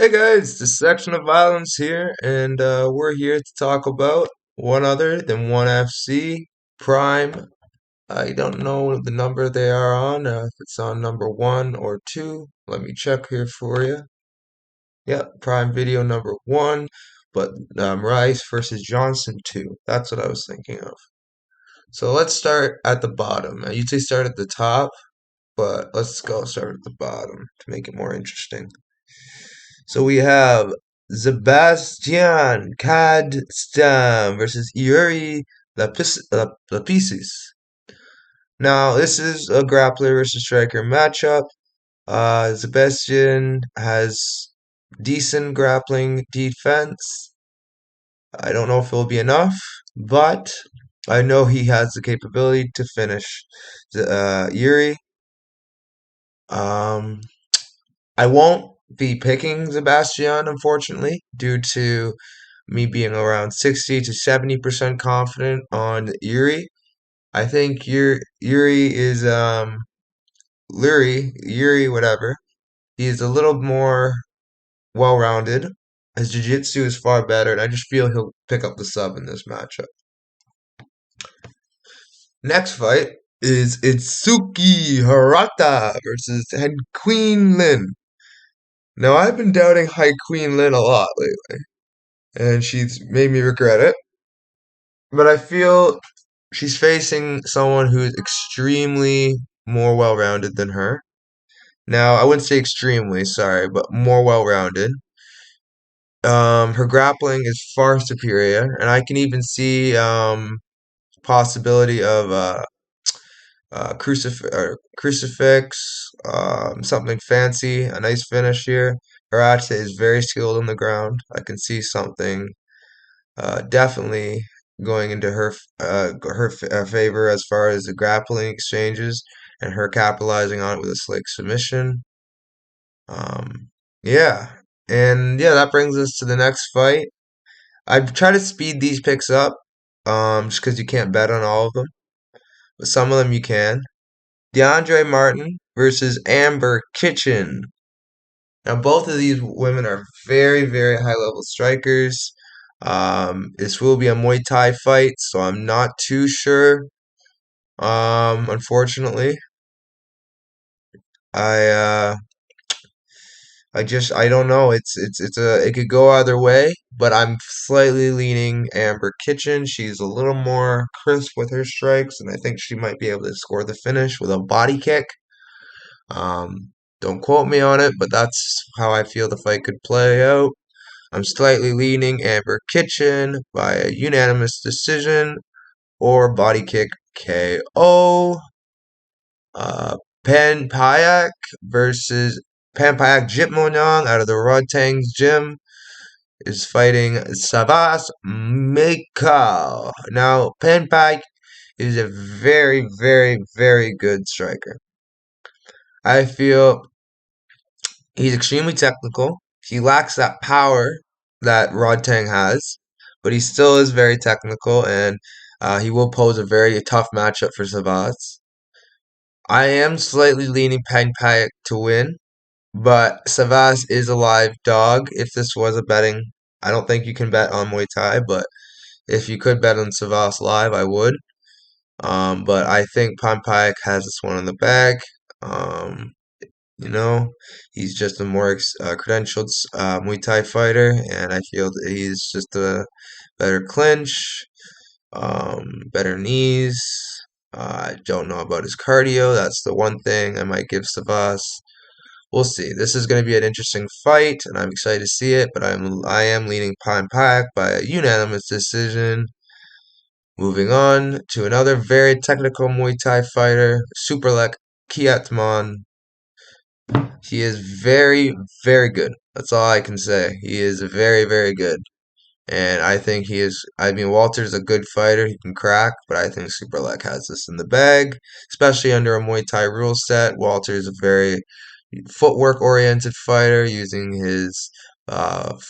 Hey guys, the section of violence here, and we're here to talk about one other than ONEFC Prime. I don't know the number they are on, if it's on number one or two. Let me check here for you. Yep, Prime Video number one, but Rice versus Johnson two. That's what I was thinking of. So let's start at the bottom. I usually start at the top, but let's go start at the bottom to make it more interesting. So we have Sebastian Cadstem versus Yuri Lapicus. Now, this is a grappler versus striker matchup. Sebastian has decent grappling defense. I don't know if it'll be enough, but I know he has the capability to finish Yuri. Um, I won't be picking Sebastian, unfortunately, due to me being around 60 to 70% confident on Yuri. I think Yuri is Yuri, whatever. He is a little more well-rounded. His jiu-jitsu is far better, and I just feel he'll pick up the sub in this matchup. Next fight is Itsuki Hirata versus Head Queen Lin. Now I've been doubting High Queen Lin a lot lately, and she's made me regret it. But I feel she's facing someone who is extremely more well-rounded than her. Now, I wouldn't say extremely, sorry, but more well-rounded. Her grappling is far superior, and I can even see possibility of crucifix, something fancy, a nice finish here. Hirata is very skilled on the ground. I can see something definitely going into her favor as far as the grappling exchanges and her capitalizing on it with a slick submission. Um, yeah, and yeah, that brings us to the next fight. I try to speed these picks up, just because you can't bet on all of them, but some of them you can. DeAndre Martin versus Amber Kitchen. Now, both of these women are very, very high level strikers. This will be a Muay Thai fight, so I'm not too sure. Unfortunately, I I don't know. It could go either way, but I'm slightly leaning Amber Kitchen. She's a little more crisp with her strikes, and I think she might be able to score the finish with a body kick. Don't quote me on it, but that's how I feel the fight could play out. I'm slightly leaning Amber Kitchen by a unanimous decision or body kick KO. Uh, Pan Payak versus Pan Payak Jitmuangnon out of the Rodtang's gym is fighting Savas Mikal. Now, Pan Payak is a very, very, very good striker. I feel he's extremely technical. He lacks that power that Rodtang has, but he still is very technical, and he will pose a very tough matchup for Savas. I am slightly leaning Pan Payak to win, but Savas is a live dog. If this was a betting, I don't think you can bet on Muay Thai, but if you could bet on Savas live, I would. But I think Pan Payak has this one in the bag. Um, you know, he's just a more credentialed Muay Thai fighter, and I feel that he's just a better clinch, better knees. I don't know about his cardio. That's the one thing I might give Savas. We'll see. This is going to be an interesting fight, and I'm excited to see it. But I am leaning Pine Pack by a unanimous decision. Moving on to another very technical Muay Thai fighter, Superlek Kiatman. He is very, very good. That's all I can say. He is very, very good. And I think he is. I mean, Walter's a good fighter. He can crack, but I think Superlek has this in the bag, especially under a Muay Thai rule set. Walter is a very footwork oriented fighter using his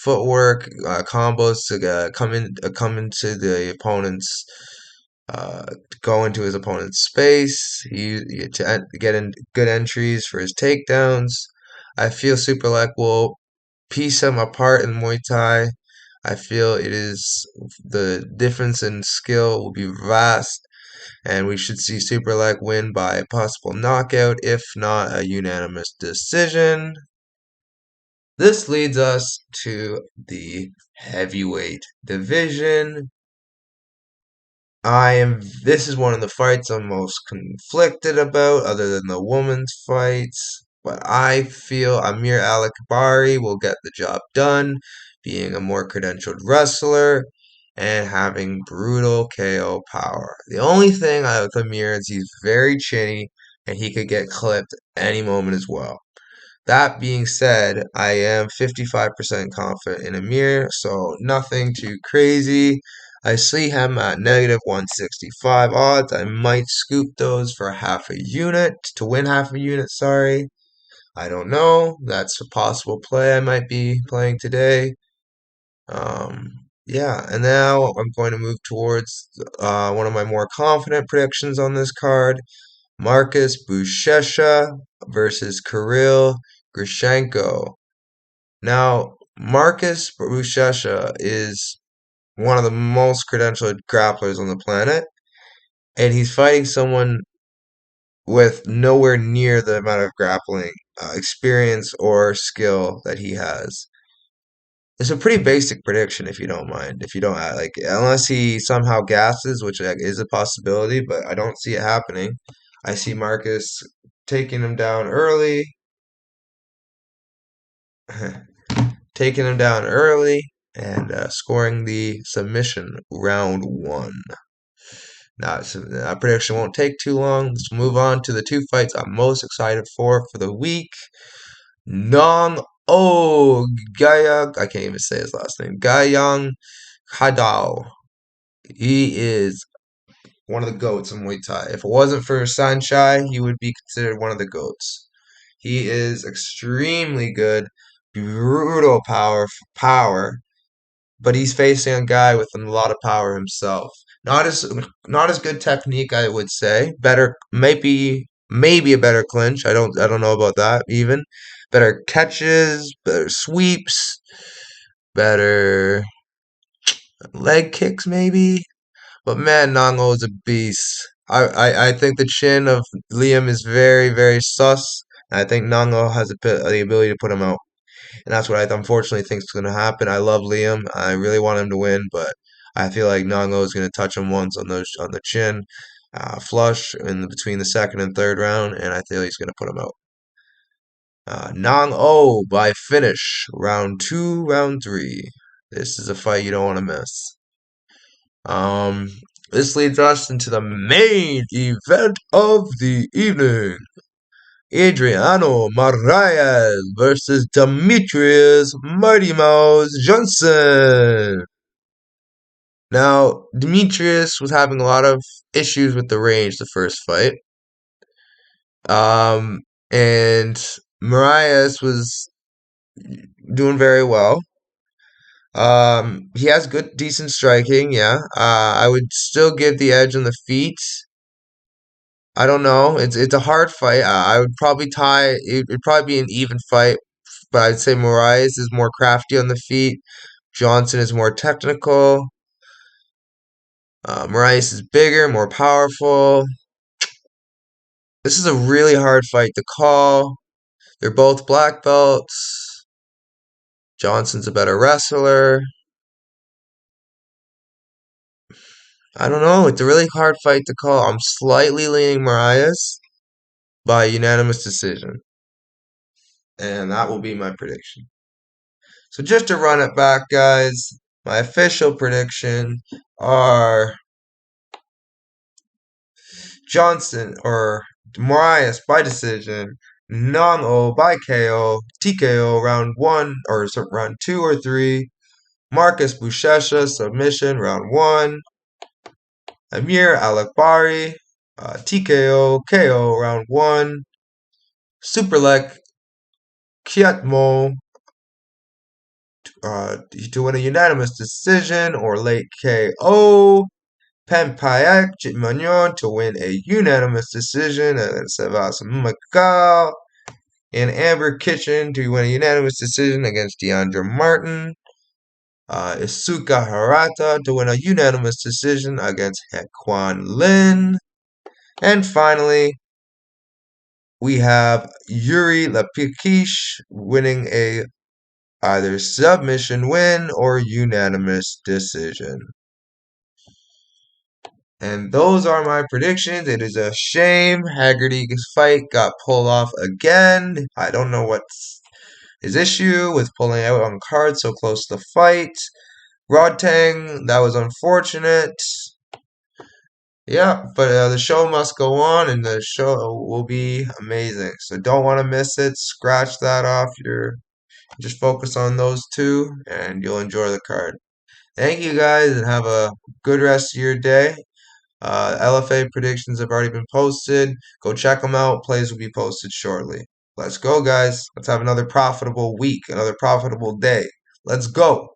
footwork combos to come into the opponent's go into his opponent's space. To get in good entries for his takedowns. I feel Superlek will piece them apart in Muay Thai. I feel the difference in skill will be vast, and we should see Super Leg win by a possible knockout, if not a unanimous decision. This leads us to the heavyweight division. This is one of the fights I'm most conflicted about, other than the women's fights. But I feel Amir Aliakbari will get the job done, being a more credentialed wrestler and having brutal KO power. The only thing I with Amir is he's very chinny and he could get clipped any moment as well. That being said, I am 55% confident in Amir, so nothing too crazy. I see him at negative 165 odds. I might scoop those for half a unit, to win half a unit, sorry. I don't know. That's a possible play I might be playing today. Um, yeah, and now I'm going to move towards one of my more confident predictions on this card. Marcus Buchecha versus Kirill Grishenko. Now, Marcus Buchecha is one of the most credentialed grapplers on the planet, and he's fighting someone with nowhere near the amount of grappling experience or skill that he has. It's a pretty basic prediction, if you don't mind. If you don't like, unless he somehow gasses, which is a possibility, but I don't see it happening. I see Marcus taking him down early, taking him down early, and scoring the submission round one. Now, that prediction won't take too long. Let's move on to the two fights I'm most excited for the week. Nong Oh Gaiya, I can't even say his last name. Gaiyanghadao. He is one of the goats in Muay Thai. If it wasn't for Sanchai, he would be considered one of the goats. He is extremely good, brutal power, but he's facing a guy with a lot of power himself. Not as good technique, I would say. Better, maybe a better clinch. I don't know about that even. Better catches, better sweeps, better leg kicks maybe. But man, Nangle is a beast. I think the chin of Liam is very, very sus. I think Nangle has the ability to put him out. And that's what I unfortunately think is going to happen. I love Liam. I really want him to win, but I feel like Nangle is going to touch him once on the chin, flush in between the second and third round, and I feel he's going to put him out. Nang O by finish, round two, round three. This is a fight you don't want to miss. This leads us into the main event of the evening. Adriano Mariah versus Demetrius Mighty Mouse Johnson. Now, Demetrius was having a lot of issues with the range the first fight. And Mariah was doing very well. He has decent striking, yeah. I would still give the edge on the feet. I don't know. It's a hard fight. I would probably tie. It'd probably be an even fight, but I'd say Moraes is more crafty on the feet. Johnson is more technical. Moraes is bigger, more powerful. This is a really hard fight to call. They're both black belts. Johnson's a better wrestler. I don't know. It's a really hard fight to call. I'm slightly leaning Moraes by unanimous decision. And that will be my prediction. So just to run it back, guys, my official prediction are Johnson or Mariah by decision, Nangle by KO, TKO round one or round two or three, Marcus Buchecha submission round one, Amir Aliakbari TKO KO round one, Superlek Kiatmo to win a unanimous decision or late KO. Payet Jitmuangnon to win a unanimous decision. And Sebastian And Amber Kitchen to win a unanimous decision against Deandra Martin. Isuka Hirata to win a unanimous decision against Queen Lin. And finally, we have Yuri Lapicus winning a either submission win or unanimous decision. And those are my predictions. It is a shame Haggerty's fight got pulled off again. I don't know what's his issue with pulling out on cards so close to the fight. Rodtang, that was unfortunate. Yeah, but the show must go on, and the show will be amazing. So don't want to miss it. Scratch that off your. Just focus on those two, and you'll enjoy the card. Thank you guys, and have a good rest of your day. LFA predictions have already been posted. Go check them out. Plays will be posted shortly. Let's go, guys. Let's have another profitable week, another profitable day. Let's go.